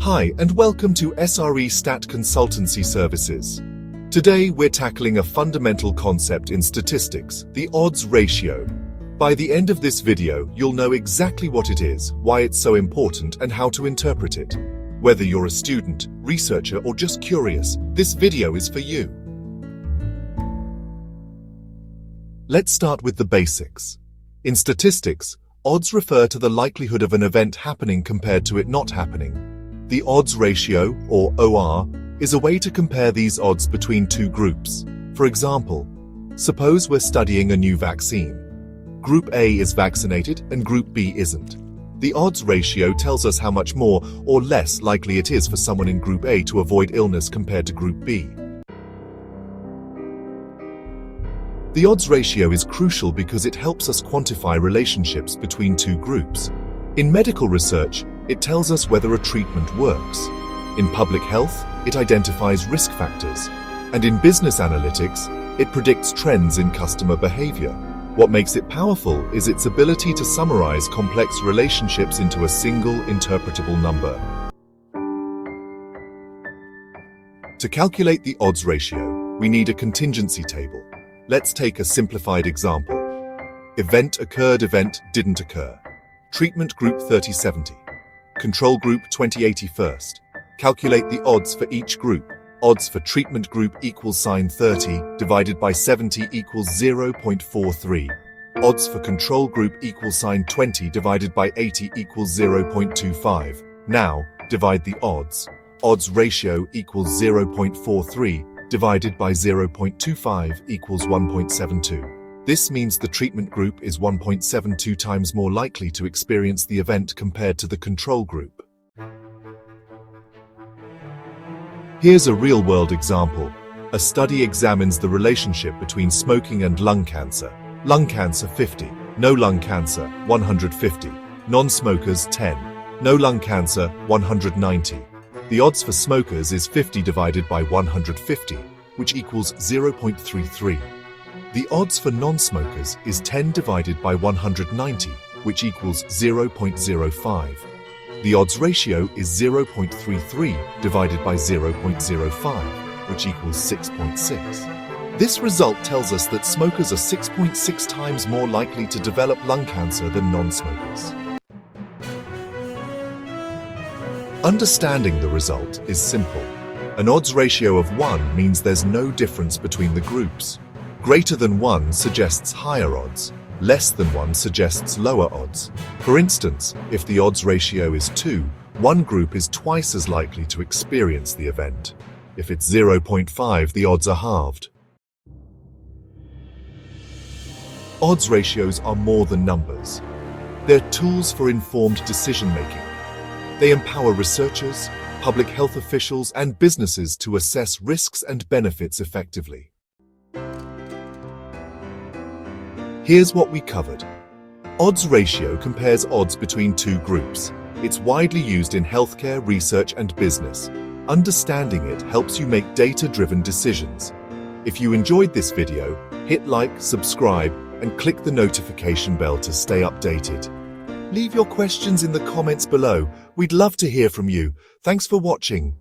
Hi, and welcome to SRE Statconsultancy Services. Today, we're tackling a fundamental concept in statistics, the odds ratio. By the end of this video, you'll know exactly what it is, why it's so important, and how to interpret it. Whether you're a student, researcher, or just curious, this video is for you. Let's start with the basics. In statistics, odds refer to the likelihood of an event happening compared to it not happening. The odds ratio, or OR, is a way to compare these odds between two groups. For example, suppose we're studying a new vaccine. Group A is vaccinated and Group B isn't. The odds ratio tells us how much more or less likely it is for someone in Group A to avoid illness compared to Group B. The odds ratio is crucial because it helps us quantify relationships between two groups. In medical research, it tells us whether a treatment works. In public health, it identifies risk factors. And in business analytics, it predicts trends in customer behavior. What makes it powerful is its ability to summarize complex relationships into a single interpretable number. To calculate the odds ratio, we need a contingency table. Let's take a simplified example. Event occurred, event didn't occur. Treatment group 30/70. Control group 20/80 first. Calculate the odds for each group. Odds for treatment group equals sign 30 divided by 70 equals 0.43. Odds for control group equals sign 20 divided by 80 equals 0.25. Now, divide the odds. Odds ratio equals 0.43 divided by 0.25 equals 1.72. This means the treatment group is 1.72 times more likely to experience the event compared to the control group. Here's a real-world example. A study examines the relationship between smoking and lung cancer. Lung cancer 50, no lung cancer 150, non-smokers 10, no lung cancer 190. The odds for smokers is 50 divided by 150, which equals 0.33. The odds for non-smokers is 10 divided by 190, which equals 0.05. The odds ratio is 0.33 divided by 0.05, which equals 6.6. This result tells us that smokers are 6.6 times more likely to develop lung cancer than non-smokers. Understanding the result is simple. An odds ratio of 1 means there's no difference between the groups. Greater than 1 suggests higher odds. Less than 1 suggests lower odds. For instance, if the odds ratio is 2, one group is twice as likely to experience the event. If it's 0.5, the odds are halved. Odds ratios are more than numbers. They're tools for informed decision-making. They empower researchers, public health officials, and businesses to assess risks and benefits effectively. Here's what we covered. Odds ratio compares odds between two groups. It's widely used in healthcare, research, and business. Understanding it helps you make data-driven decisions. If you enjoyed this video, hit like, subscribe, and click the notification bell to stay updated. Leave your questions in the comments below. We'd love to hear from you. Thanks for watching.